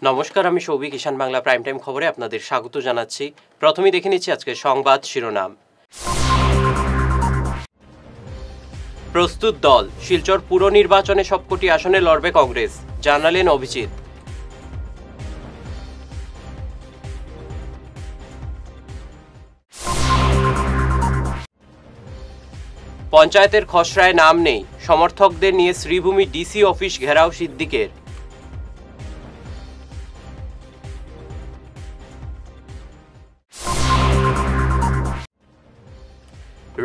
নমস্কার, আমি সৌভিক, ঈশান Bangla prime time খবরে আপনাদের স্বাগত জানাচ্ছি। প্রথমেই দেখে নিচ্ছি আজকের সংবাদ শিরোনাম। প্রস্তুত দল, শিলচর পুর নির্বাচনে সবকটি আসনে লড়বে কংগ্রেস, জানালেন অভিজিৎ। পঞ্চায়েতের খসড়ায় নাম নেই, সমর্থকদের নিয়ে শ্রীভূমি ডিসি অফিস ঘেরাও সিদ্দিকের।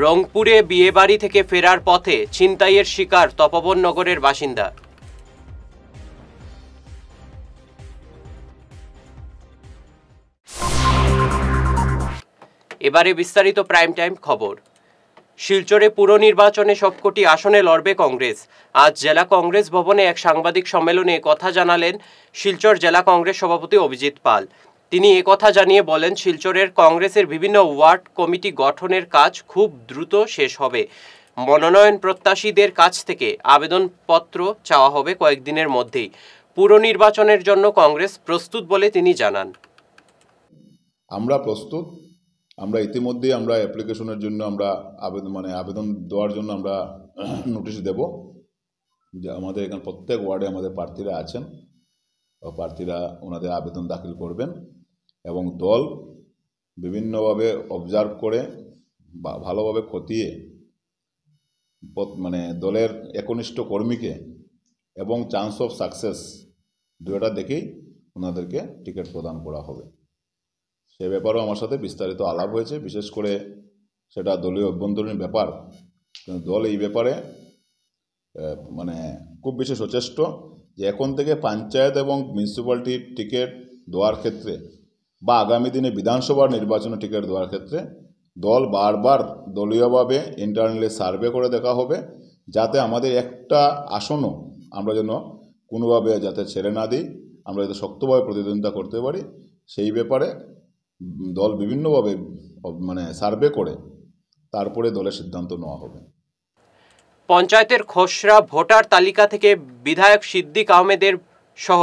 রংপুরে বিয়েবাড়ি থেকে ফেরার পথে ছিনতাইয়ের শিকার তপবন নগরের বাসিন্দা। এবারে বিস্তারিত প্রাইম টাইম খবর। শিলচরে পুর নির্বাচনে সবকটি আসনে লড়বে কংগ্রেস। আজ জেলা কংগ্রেস ভবনে এক সাংবাদিক সম্মেলনে কথা জানালেন শিলচর জেলা কংগ্রেস সভাপতি অভিজিৎ পাল। তিনি একথা জানিয়ে বলেন, শিলচরের কংগ্রেসের বিভিন্ন ওয়ার্ড কমিটি গঠনের কাজ খুব দ্রুত শেষ হবে। মনোনয়ন প্রত্যাশীদের কাছ থেকে আবেদনপত্র চাওয়া হবে কয়েকদিনের মধ্যেই। পুর নির্বাচনের জন্য কংগ্রেস প্রস্তুত বলে তিনি জানান। আমরা প্রস্তুত। আমরা ইতিমধ্যেই আমরা অ্যাপ্লিকেশনের জন্য আমরা আবেদন দেওয়ার জন্য আমরা নোটিশ দেব। যে আমাদের এখানে প্রত্যেক ওয়ার্ডে আমাদের প্রার্থীরা আছেন, প্রার্থীরা ওনাদের আবেদন দাখিল করবেন এবং দল বিভিন্নভাবে অবজার্ভ করে বা ভালোভাবে খতিয়ে দলের একনিষ্ঠ কর্মীকে এবং চান্স অফ সাকসেস দুটো দেখেই ওনাদেরকে টিকিট প্রদান করা হবে। সে ব্যাপারেও আমার সাথে বিস্তারিত আলাপ হয়েছে। বিশেষ করে সেটা দলীয় অভ্যন্তরীণ ব্যাপার, কিন্তু দল এই ব্যাপারে খুব বেশি সচেষ্ট যে এখন থেকে পঞ্চায়েত এবং মিউনিসিপ্যালিটির টিকিট দেওয়ার ক্ষেত্রে বা আগামী দিনে বিধানসভার নির্বাচনের টিকিট দেওয়ার ক্ষেত্রে দল বারবার দলীয়ভাবে ইন্টারনালি সার্ভে করে দেখা হবে, যাতে আমাদের একটা আসনও আমরা যেন কোনোভাবে যাতে ছেড়ে না দিই, আমরা যাতে শক্তভাবে প্রতিদ্বন্দ্বিতা করতে পারি। সেই ব্যাপারে দল বিভিন্নভাবে সার্ভে করে তারপরে দলের সিদ্ধান্ত নেওয়া হবে। পঞ্চায়েতের খসড়া ভোটার তালিকা থেকে বিধায়ক সিদ্দিক আহমেদের সহ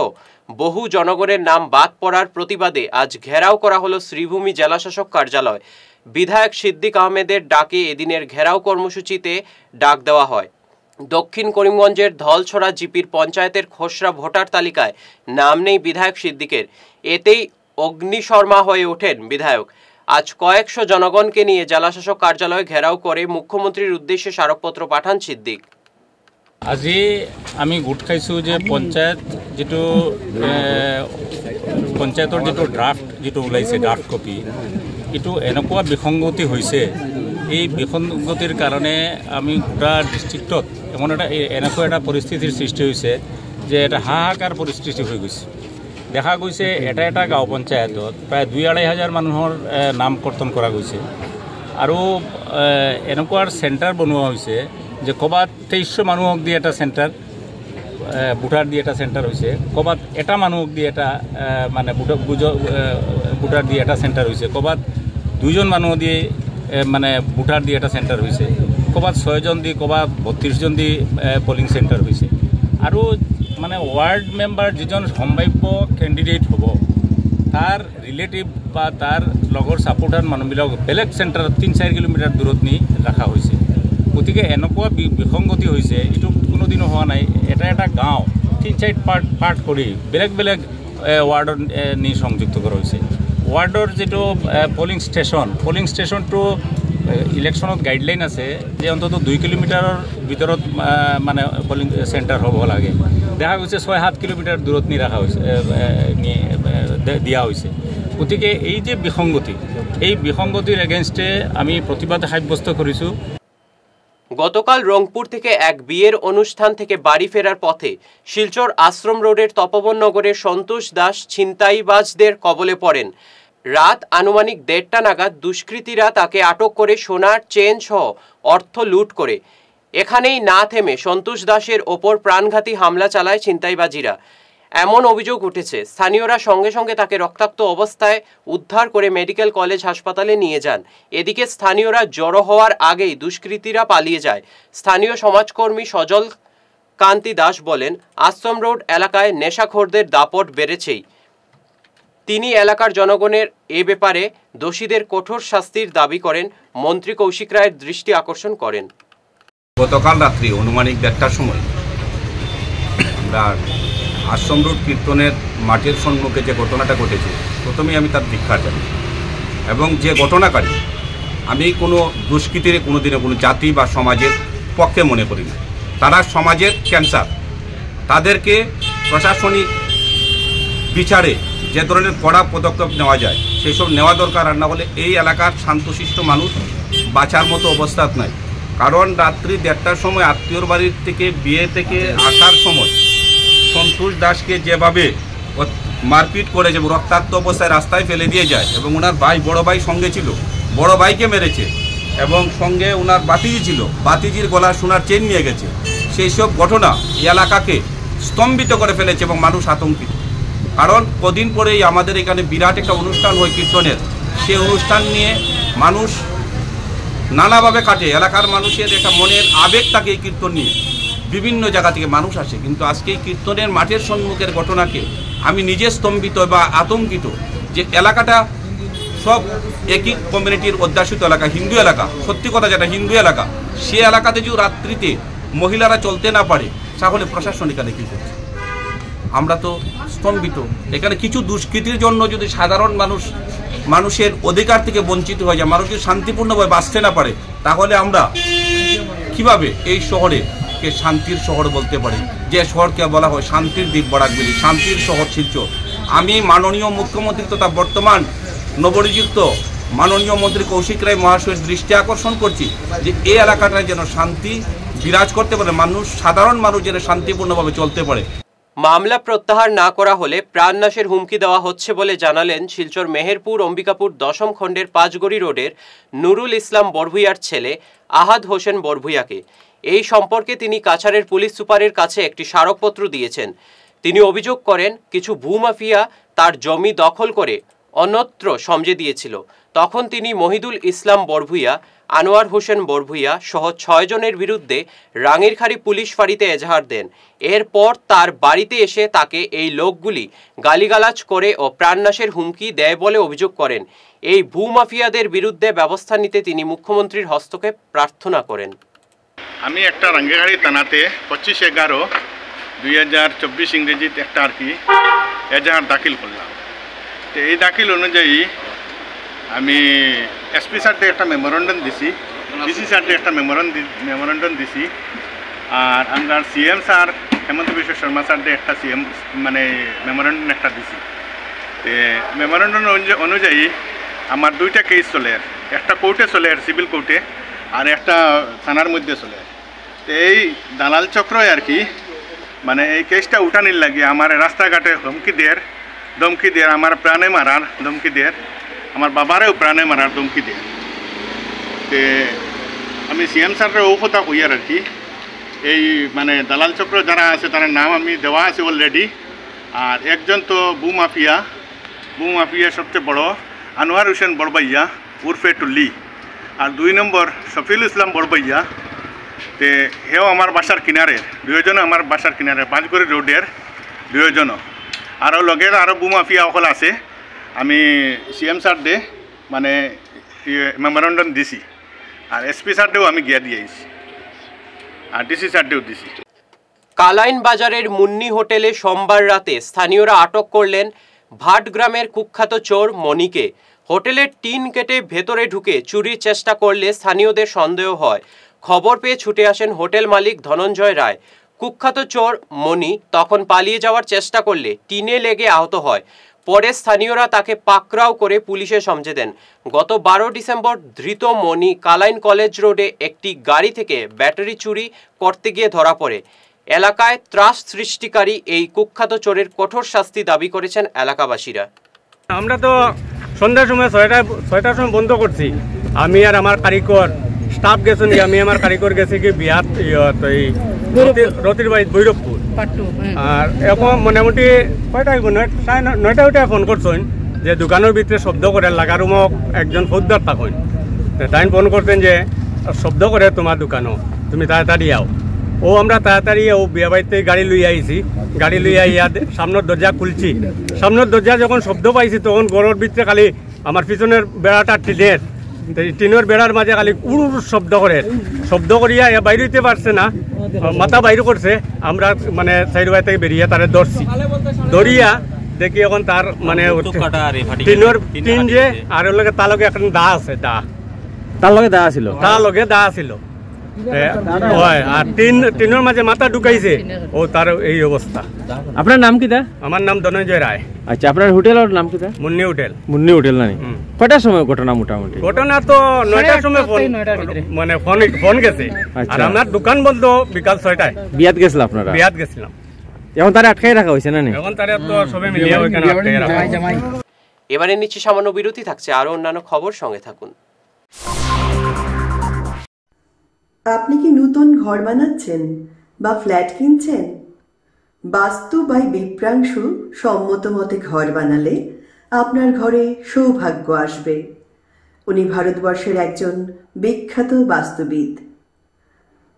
বহু জনগণের নাম বাদ পড়ার প্রতিবাদে আজ ঘেরাও করা হলো শ্রীভূমি জেলাশাসক কার্যালয়। বিধায়ক সিদ্দিক আহমেদের ডাকে এদিনের ঘেরাও কর্মসূচিতে ডাক দেওয়া হয়। দক্ষিণ করিমগঞ্জের ধলছড়া জিপির পঞ্চায়েতের খসড়া ভোটার তালিকায় নাম নেই বিধায়ক সিদ্দিকের। এতেই অগ্নিশর্মা হয়ে ওঠেন বিধায়ক। আজ কয়েকশো জনগণকে নিয়ে জেলাশাসক কার্যালয় ঘেরাও করে মুখ্যমন্ত্রীর উদ্দেশ্যে স্মারকপত্র পাঠান সিদ্দিক। আজি আমি গোট খাইছোঁ যে পঞ্চায়তৰ যিটো ড্ৰাফ্ট ওলাইছে, ড্ৰাফ্ট কপি, এইটো এনেকুৱা বিসংগতি হৈছে। এই বিসংগতিৰ কাৰণে আমি গোটা ডিষ্ট্ৰিক্টত এনেকুৱা এটা পৰিস্থিতিৰ সৃষ্টি হৈছে যে এটা হাহাকাৰ পৰিস্থিতি হৈ গৈছে। দেখা গৈছে এটা গাঁও পঞ্চায়তত প্ৰায় 2-2.5 হাজাৰ মানুহৰ নাম কৰ্তন কৰা গৈছে আৰু এনেকুৱা চেণ্টাৰ বনোৱা হৈছে যে ক'ৰবাত 2300 মানুহক দি এটা চেণ্টাৰ, ভোটাৰ দি এটা চেণ্টাৰ হৈছে, ক'ৰবাত এটা মানুহক দি এটা ভোটাৰ দি এটা চেণ্টাৰ হৈছে, ক'ৰবাত 2জন মানুহ দি ভোটাৰ দি এটা চেণ্টাৰ হৈছে, ক'ৰবাত 6জন দি, ক'ৰবাত 32জন দি পলিং চেণ্টাৰ হৈছে। আৰু ৱাৰ্ড মেম্বাৰ যিজন সম্ভাৱ্য কেণ্ডিডেট হ'ব, তাৰ ৰিলেটিভ বা তাৰ লগৰ ছাপোৰ্টাৰ মানুহবিলাক বেলেগ চেণ্টাৰত 3-4 কিলোমিটাৰ দূৰত নি ৰখা হৈছে। গতিকে এনেকুৱা বিসংগতি হৈছে, এইটো কোনোদিনো হোৱা নাই। এটা গাঁও 3-4 পাৰ্ট কৰি বেলেগ বেলেগ ৱাৰ্ডত নি সংযুক্ত কৰা হৈছে। ৱাৰ্ডৰ যিটো পলিং ষ্টেচনটো ইলেকশ্যনত গাইডলাইন আছে যে অন্ততঃ 2 কিলোমিটাৰৰ ভিতৰত পলিং চেণ্টাৰ হ'ব লাগে। দেখা গৈছে 6-7 কিলোমিটাৰ দূৰত নি ৰখা হৈছে, দিয়া হৈছে। গতিকে এই যে বিসংগতি, এই বিসংগতিৰ এগেইনষ্টে আমি প্ৰতিবাদ সাব্যস্ত কৰিছোঁ। গতকাল রংপুর থেকে এক বিয়ের অনুষ্ঠান থেকে বাড়ি ফেরার পথে শিলচর আশ্রম রোডের তপবন নগরের সন্তোষ দাস ছিনতাইবাজদের কবলে পড়েন। রাত আনুমানিক 1:30টা নাগাদ দুষ্কৃতীরা তাকে আটক করে সোনার চেন সহ অর্থ লুট করে। এখানেই না থেমে সন্তোষ দাসের ওপর প্রাণঘাতী হামলা চালায় ছিনতাইবাজিরা, এমন অভিযোগ উঠেছে। স্থানীয়রা সঙ্গে সঙ্গে তাকে রক্তাক্ত অবস্থায় উদ্ধার করে মেডিকেল কলেজ হাসপাতালে নিয়ে যান। এদিকে স্থানীয়রা জড়ো হওয়ার আগেই দুষ্কৃতীরা পালিয়ে যায়। স্থানীয় সমাজকর্মী সজল কান্তি দাস বলেন, আশ্রম রোড এলাকায় নেশাখোরদের দাপট বেড়েছেই। তিনি এলাকার জনগণের এ ব্যাপারে দোষীদের কঠোর শাস্তির দাবি করেন। মন্ত্রী কৌশিক রায়ের দৃষ্টি আকর্ষণ করেন। গতকাল রাত্রি অনুমানিক 1টার সময় আমরা আশ্রম রোড কীর্তনের মাঠের সম্মুখে যে ঘটনাটা ঘটেছে, প্রথমেই আমি তার ধিক্কার জানাই এবং যে ঘটনাকারী, আমি কোনো দুষ্কৃতির কোনোদিনও কোনো জাতি বা সমাজের পক্ষে মনে করি না। তারা সমাজের ক্যান্সার, তাদেরকে প্রশাসনিক বিচারে যে ধরনের কড়া পদক্ষেপ নেওয়া যায় সেই সব নেওয়া দরকার। আর না হলে এই এলাকার শান্তশিষ্ট মানুষ বাঁচার মতো অবস্থা নাই। কারণ রাত্রি 1টার সময় আত্মীয়র বাড়ির থেকে বিয়ে থেকে আসার সময় সন্তোষ দাসকে যেভাবে মারপিট করে, যে রক্তাক্ত অবস্থায় রাস্তায় ফেলে দিয়ে যায় এবং ওনার ভাই, বড় ভাই সঙ্গে ছিল, বড় ভাইকে মেরেছে এবং সঙ্গে ওনার বাতিজি ছিল, বাতিজির গলা সোনার চেন নিয়ে গেছে। সেই সব ঘটনা এই এলাকাকে স্তম্ভিত করে ফেলেছে এবং মানুষ আতঙ্কিত। কারণ কদিন পরেই আমাদের এখানে বিরাট একটা অনুষ্ঠান হয় কীর্তনের, সেই অনুষ্ঠান নিয়ে মানুষ নানাভাবে কাটে। এলাকার মানুষের একটা মনের আবেগ থাকে এই কীর্তন নিয়ে, বিভিন্ন জায়গা থেকে মানুষ আসে। কিন্তু আজকে এই কীর্তনের মাঠের সম্মুখের ঘটনাকে আমি নিজে স্তম্ভিত বা আতঙ্কিত, যে এলাকাটা সব একই কমিউনিটির অধ্যাসিত এলাকা, হিন্দু এলাকা, সত্যি কথা যেটা হিন্দু এলাকা, সে এলাকাতে যদি রাত্রিতে মহিলারা চলতে না পারে তাহলে প্রশাসন এখানে কী করছে? আমরা তো স্তম্ভিত। এখানে কিছু দুষ্কৃতির জন্য যদি সাধারণ মানুষের অধিকার থেকে বঞ্চিত হয়ে যায়, মানুষ যদি শান্তিপূর্ণভাবে বাঁচতে না পারে, তাহলে আমরা কিভাবে এই শহরকে শান্তির শহর বলতে পারি? যে শহরকে বলা হয় শান্তির দ্বীপ বরাকবেলি, শান্তির শহর শিলচর। আমি মাননীয় মুখ্যমন্ত্রী তথা বর্তমান নবনিযুক্ত মাননীয় মন্ত্রী কৌশিক রায় মহাশয়ের দৃষ্টি আকর্ষণ করছি যে এই এলাকাটায় যেন শান্তি বিরাজ করতে পারে, মানুষ, সাধারণ মানুষ যেন শান্তিপূর্ণভাবে চলতে পারে। মামলা প্রত্যাহার না করা হলে প্রাণনাশের হুমকি দেওয়া হচ্ছে বলে জানালেন শিলচর মেহেরপুর অম্বিকাপুর 10ম খণ্ডের পাঁচগড়ি রোডের নুরুল ইসলাম বড়ভূইয়ার ছেলে আহাদ হোসেন বড়ভূইয়াকে। এই সম্পর্কে তিনি কাছাড়ের পুলিশ সুপারের কাছে একটি স্মারকপত্র দিয়েছেন। তিনি অভিযোগ করেন কিছু ভূমাফিয়া তার জমি দখল করে অন্যত্র সমঝে দিয়েছিল। তখন তিনি মহিদুল ইসলাম বড়ভূইয়া, আনোয়ার হোসেন বড়ভূইয়া সহ 6 জনের বিরুদ্ধে রাঙ্গিরখাড়ি পুলিশ ফাঁড়িতে এজাহার দেন। এরপর তার বাড়িতে এসে তাকে এই লোকগুলি গালিগালাজ করে ও প্রাণনাশের হুমকি দেয় বলে অভিযোগ করেন। এই ভূমাফিয়াদের বিরুদ্ধে ব্যবস্থা নিতে তিনি মুখ্যমন্ত্রীর হস্তক্ষেপ প্রার্থনা করেন। আমি একটা রাঙ্গিরখাড়ি থানাতে 25/11/2024 ইংরেজিতে একটা আর কি এজাহার দাখিল করলাম। তো এই দাখিল অনুযায়ী আমি এসপি স্যারকে একটা মেমোরেন্ডাম দিছি, ডিসি স্যারকে একটা মেমোরেন্ডাম দিছি, আর আমরা সিএম স্যার হেমন্ত বিশ্ব শর্মা স্যারকে একটা মেমোরেন্ডাম একটা দিছি। তো মেমোরেন্ডাম অনুযায়ী আমার 2টা কেস চলে, একটা কোর্টে চলে, সিভিল কোর্টে, আর একটা থানার মধ্যে চলে। তো এই দালাল চক্রই আর কি এই কেসটা উঠানির লাগে আমার রাস্তাঘাটে ধমকি দেয়, আমার প্রাণে মারার ধমকি দেয়, আমার বাবারেও প্রাণে মারার ধমকি দেয়। তো আমি সিএম স্যারের ও কথা কই আর কি, এই দালাল চক্র যারা আছে তার নাম আমি দেওয়া আছে অলরেডি। আর একজন তো ভূমাফিয়া সবচেয়ে বড় আনোয়ার হোসেন বড়ভাইয়া উর্ফে টুল্লি, আর 2 নম্বর শফিউল ইসলাম বড়ভাইয়া। তে হেও আমার বাসার কিনারের, 2জন আমার বাসার কিনারে, পাঁচগড়ি রোডের 2জন। আরও লগের আরও ভূমাফিয়া সকল আছে। আমি সিএম স্যার দে মেমোরেন্ডাম দিছি, আর এসপি স্যারদেও আমি গিয়া দিয়েছি, আর ডিসি স্যারদেও দিছি। কালাইন বাজারের মুন্নি হোটেলে সোমবার রাতে স্থানীয়রা আটক করলেন ভাটগ্রামের কুখ্যাত চোর মণিকে। হোটেলের টিন কেটে ভেতরে ঢুকে চুরির চেষ্টা করলে স্থানীয়দের সন্দেহ হয়। খবর পেয়ে ছুটে আসেন হোটেল মালিক ধনঞ্জয় রায়। কুখ্যাত চোর মণি তখন পালিয়ে যাওয়ার চেষ্টা করলে টিনে লেগে আহত হয়। পরে স্থানীয়রা তাকে পাকড়াও করে পুলিশে সমঝে দেন। গত 12 ডিসেম্বর ধৃত মণি কালাইন কলেজ রোডে একটি গাড়ি থেকে ব্যাটারি চুরি করতে গিয়ে ধরা পড়ে। এলাকায় ত্রাস সৃষ্টিকারী এই কুখ্যাত চোরের কঠোর শাস্তি দাবি করেছেন এলাকাবাসীরা। আমরা তো সন্ধ্যার সময় 6টার সময় বন্ধ করছি। আমি আর আমার কারিগর স্টাফ গেছেন, আমি আমার কারিগর গেছি কি বিহার রতির বাড়ি ভৈরবপুর। আর এখন মোটামুটি কয়টা 9টা ফোন করছেন যে দোকানের ভিতরে শব্দ করে লাগার মুখ একজন ফৌজদার থাকেন। তাই ফোন করতেন যে শব্দ করে তোমার দোকানও, তুমি তাড়াতাড়ি আও। ও আমরা তাড়াতাড়ি ও বিয়া বাড়িতে গাড়ি লইয়া আইছি, গাড়ি লইয়া ইয়া সামনের দরজা খুলছি, সামনের দরজা যখন শব্দ পাইছি তখন গরুর ভিতরে খালি আমার পিছনের বেড়াটা টিনের বেড়ার মাঝে খালি উড় শব্দ করিয়া বাইরে হইতে পারছে না, মাথা বাইরে করছে। আমরা মানে সাইড বাই থেকে বেরিয়ে তারে ধরিয়া দেখি এখন তার মানে টিন যে আর ওর লগে তার লগে এখন দা আছে, তার লগে দা ছিল আর টিনের মাঝে মাথা ঢুকাইছে, ও তার এই অবস্থা। আপনার নাম কি? আমার নাম ধনঞ্জয় রায়। আচ্ছা, আপনার হোটেলের নাম কি? মুন্নি হোটেল। মুন্নি হোটেল না? কয়টার সময় ঘটনা? মোটামুটি ঘটনা তো 9টার সময় মানে ফোন গেছে, আর আমার দোকান বন্ধ বিকাল 6টায়। বিয়াত গেছিল আপনারা? বিয়াত গেছিলাম। এখন তারা আটকাই রাখা হয়েছে না? এখন তারা তো সবে মিলিয়ে ওইখানে আটকাই রাখা। এবারে নিচে সামান্য বিরতি থাকছে, আরো অন্যান্য খবর সঙ্গে থাকুন। আপনি কি নতুন ঘর বানাচ্ছেন বা ফ্ল্যাট কিনছেন? বাস্তু বাই বিপ্রাংশু সম্মত মতে ঘর বানালে আপনার ঘরে সৌভাগ্য আসবে। উনি ভারতবর্ষের একজন বিখ্যাত বাস্তুবিদ।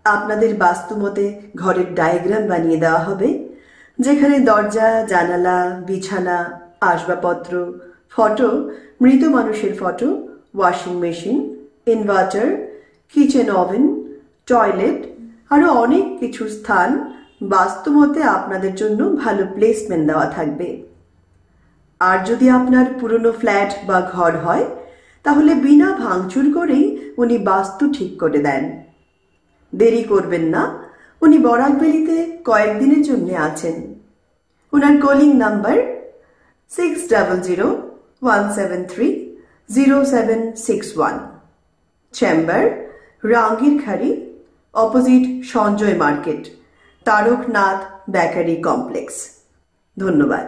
আপনাদের বাস্তু মতে ঘরের ডায়াগ্রাম বানিয়ে দেওয়া হবে, যেখানে দরজা, জানালা, বিছানা, আসবাবপত্র, ফটো, মৃত মানুষের photo, washing machine, inverter, kitchen oven, toilet আরও অনেক কিছু স্থান বাস্তুমতে আপনাদের জন্য ভালো প্লেসমেন্ট দেওয়া থাকবে। আর যদি আপনার পুরনো ফ্ল্যাট বা ঘর হয়, তাহলে বিনা ভাঙচুর করেই উনি বাস্তু ঠিক করে দেন। দেরি করবেন না, উনি বরাকবেলিতে কয়েকদিনের জন্য আছেন। ওনার calling number 6001730761। Chamber Rangirkhari, opposite Sanjay market, Taraknath bakery complex. ধন্যবাদ।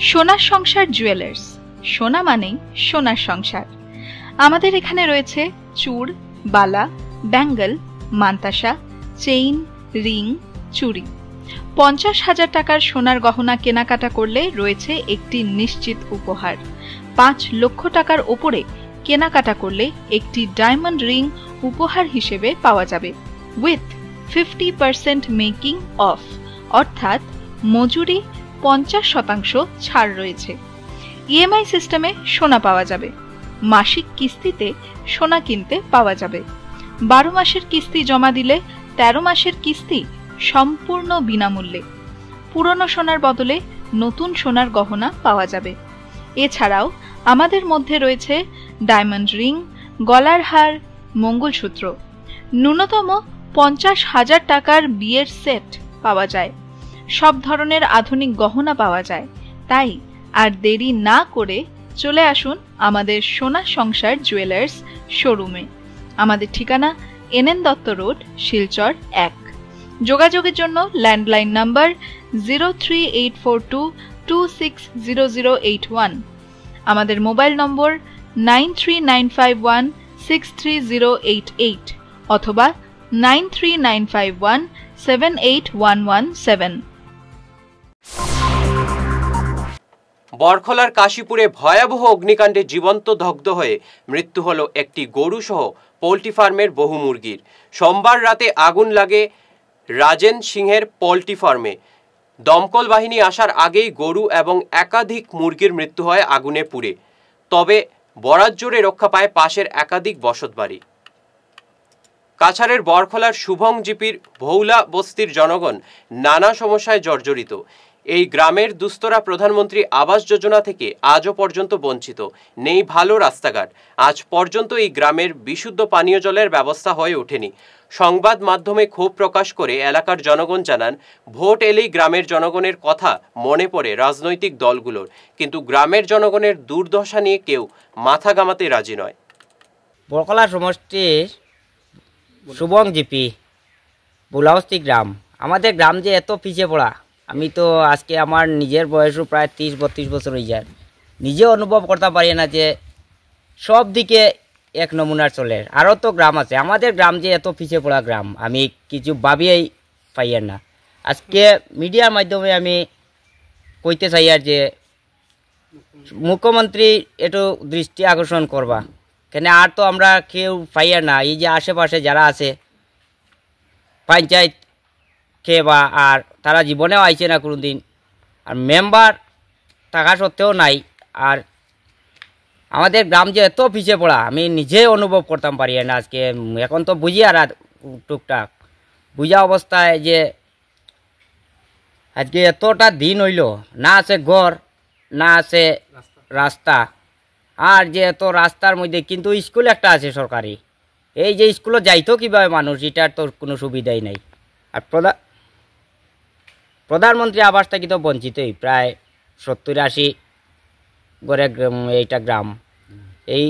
সোনার সংসার জুয়েলার্স। সোনা মানেই সোনার সংসার। আমাদের এখানে রয়েছে চূড়, বালা, ব্যাঙ্গল, মান্তাসা, চেইন, রিং, চুড়ি। 50,000 টাকার সোনার গহনা কেনাকাটা করলে রয়েছে একটি নিশ্চিত উপহার। 5 লক্ষ টাকার ওপরে কেনাকাটা করলে একটি ডায়মন্ড রিং উপহার হিসেবে পাওয়া যাবে, উইথ 50% মেকিং অফ, অর্থাৎ মজুরি 50% ছাড় রয়েছে। ইএমআই সিস্টেমে সোনা পাওয়া যাবে। মাসিক কিস্তিতে সোনা কিনতে পাওয়া যাবে। 12 মাসের কিস্তি জমা দিলে 13 মাসের কিস্তি সম্পূর্ণ বিনামূল্যে। পুরনো সোনার বদলে নতুন সোনার গহনা পাওয়া যাবে। এছাড়াও আমাদের মধ্যে রয়েছে ডায়মন্ড রিং, গলার হার, মঙ্গলসূত্র। ন্যূনতম 50,000 টাকার বিয়ের সেট পাওয়া যায়। সব ধরনের আধুনিক গহনা পাওয়া যায়। তাই আর দেরি না করে চলে আসুন আমাদের সোনা সংসার জুয়েলার্স শোরুমে। আমাদের ঠিকানা NN দত্ত রোড, শিলচর 1। যোগাযোগের জন্য ল্যান্ডলাইন নাম্বার 03842260081, আমাদের মোবাইল নম্বর 9395163088 অথবা 9395178117। বরখলার কাশীপুরে ভয়াবহ অগ্নিকাণ্ডে জীবন্ত দগ্ধ হয়ে মৃত্যু হল একটি গরু সহ পোল্ট্রি ফার্মের বহু মুরগির। সোমবার রাতে আগুন লাগে রাজেন সিংহের পোল্ট্রি ফার্মে। দমকল বাহিনী আসার আগেই গরু এবং একাধিক মুরগির মৃত্যু হয় আগুনে পুড়ে। তবে বরাত জোরে রক্ষা পায় পাশের একাধিক বসতবাড়ি। কাছাড়ের বরখলার শুভং জিপির ভৌলা বস্তির জনগণ নানা সমস্যায় জর্জরিত। এই গ্রামের দুস্থরা প্রধানমন্ত্রী আবাস যোজনা থেকে আজও পর্যন্ত বঞ্চিত। নেই ভালো রাস্তাঘাট। আজ পর্যন্ত এই গ্রামের বিশুদ্ধ পানীয় জলের ব্যবস্থা হয়ে ওঠেনি। সংবাদ মাধ্যমে ক্ষোভ প্রকাশ করে এলাকার জনগণ জানান, ভোট এলেই গ্রামের জনগণের কথা মনে পড়ে রাজনৈতিক দলগুলোর, কিন্তু গ্রামের জনগণের দুর্দশা নিয়ে কেউ মাথা ঘামাতে রাজি নয়। বরখলা সমষ্টির শুভং জিপি বুলাবস্তি গ্রাম। আমাদের গ্রাম যে এত পিছিয়ে পড়া, আমি তো আজকে আমার নিজের বয়সও প্রায় 30-32 বছর হয়ে যায়, নিজে অনুভব করতে পারি না যে সব দিকে এক নমুনার চলে। আরও তো গ্রাম আছে, আমাদের গ্রাম যে এত পিছিয়ে পড়া গ্রাম আমি কিছু ভাবিয়েই পাই না। আজকে মিডিয়ার মাধ্যমে আমি কইতে চাই আর যে মুখ্যমন্ত্রী একটু দৃষ্টি আকর্ষণ করবা, কেন আর তো আমরা কেউ পাইয়া না। এই যে আশেপাশে যারা আছে পঞ্চায়েত কে বা আর তারা জীবনেও আইছে না কোনো দিন, আর মেম্বার থাকা সত্ত্বেও নাই। আর আমাদের গ্রাম যে এত পিছিয়ে পড়া আমি নিজে অনুভব করতাম পারি না আজকে। এখন তো বুঝি আর টুকটাক বুঝা অবস্থায় যে আজকে এতটা দিন হইল না আছে ঘর না আছে রাস্তা, আর যে এত রাস্তার মধ্যে কিন্তু স্কুল একটা আছে সরকারি, এই যে স্কুলে যাইতো কীভাবে মানুষ, এটার তো কোনো সুবিধাই নাই। আর প্রধানমন্ত্রী আবাস থেকে তো বঞ্চিতই, প্রায় 70-80 গড়ে এইটা গ্রাম, এই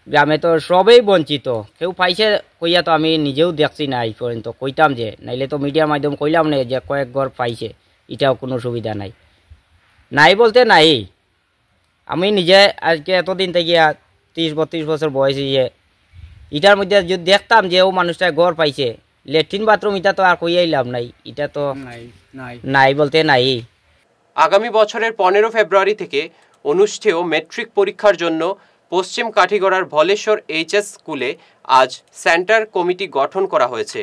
গ্রামে তো সবই বঞ্চিত। কেউ পাইছে কইয়া তো আমি নিজেও দেখছি না এই পর্যন্ত, কইতাম যে নাইলে তো মিডিয়ার মাধ্যমে কইলাম না যে কয়েক ঘর পাইছে, এটাও কোনো সুবিধা নাই। নাই বলতে নাই, আমি নিজে আজকে এতদিন থেকে 30-32 বছর বয়সে যে এটার মধ্যে যদি দেখতাম যে ও মানুষটা ঘর পাইছে, ল্যাট্রিন বাথরুম এটা তো আর কইয়াই লাভ নাই, এটা তো নাই বলতে নাই। আগামী বছরের 15 ফেব্রুয়ারি থেকে অনুষ্ঠেয় মেট্রিক পরীক্ষার জন্য পশ্চিম কাঠিগড়ার ভলেশ্বর এইচএস স্কুলে আজ সেন্টার কমিটি গঠন করা হয়েছে।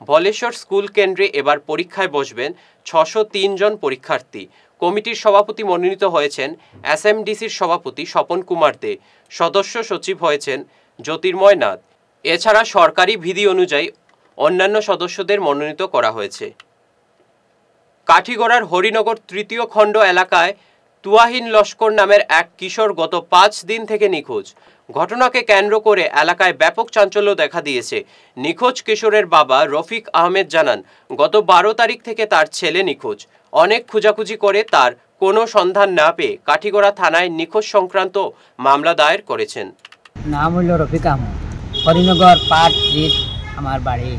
ভলেশ্বর স্কুল কেন্দ্রে এবার পরীক্ষায় বসবেন 603 জন পরীক্ষার্থী। কমিটির সভাপতি মনোনীত হয়েছেন এসএমডিসির সভাপতি স্বপন কুমার দে, সদস্য সচিব হয়েছেন জ্যোতির্ময় নাথ। এছাড়া সরকারি বিধি অনুযায়ী অন্যান্য সদস্যদের মনোনীত করা হয়েছে। কাঠিগড়ার হরিনগর 3য় খণ্ড এলাকায় তুয়াহিন লস্কর নামের এক কিশোর গত 5 দিন থেকে নিখোঁজ। ঘটনাকে কেন্দ্র করে এলাকায় ব্যাপক চাঞ্চল্য দেখা দিয়েছে। নিখোঁজ কিশোরের বাবা রফিক আহমেদ জানান, গত 12 তারিখ থেকে তার ছেলে নিখোঁজ। অনেক খোঁজাখুঁজি করে তার কোনো সন্ধান না পেয়ে কাঠিগড়া থানায় নিখোঁজ সংক্রান্ত মামলা দায়ের করেছেন। নাম হইল রফিক আহমেদ, হরিনগর পাট জিত আমার বাড়ি।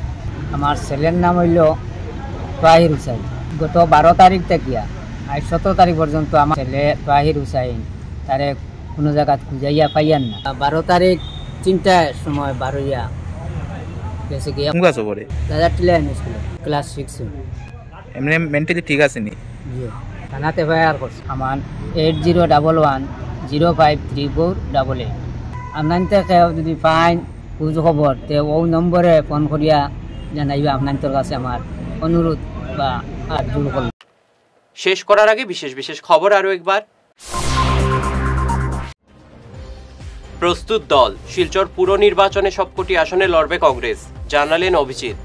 আমার ছেলের নাম হইল তোয়াহির হুসাইন। গত 12 তারিখ থেকে আজ 17 তারিখ পর্যন্ত আমার ছেলে তোয়াহির হুসাইন তারে কোনো জায়গা খুঁজাইয়া পাইয়ান না। 12 তারিখ 3টার সময় বারোইয়া গেছে গিয়া দাদা টিলেন স্কুলে ক্লাস 6 এমনি মেন্টালি ঠিক আছে নি? জি, থানাতে ফায়ার করছে। আমার 8011053488। আপনার থেকে যদি পাইন খোঁজ খবর তে ও নম্বরে ফোন করিয়া জানাইবা আপনার কাছে আমার অনুরোধ বা আর্জি করলাম। শেষ করার আগে বিশেষ খবর আরও একবার। প্রস্তুত দল, শিলচর পুর নির্বাচনে সবকটি আসনে লড়বে কংগ্রেস, জানালেন অভিজিৎ।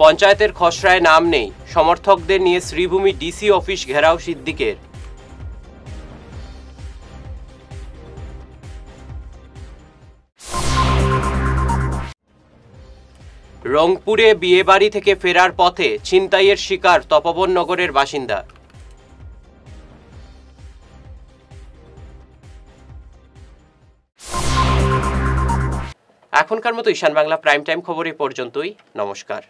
পঞ্চায়েতের খসড়ায় নাম নেই, সমর্থকদের নিয়ে শ্রীভূমি ডিসি অফিস ঘেরাও সিদ্দিকের। রংপুরে বিয়েবাড়ি থেকে ফেরার পথে ছিনতাইয়ের শিকার তপবন নগরের বাসিন্দা। এখনকার মতো ঈশান বাংলা প্রাইম টাইম খবর এ পর্যন্তই। নমস্কার।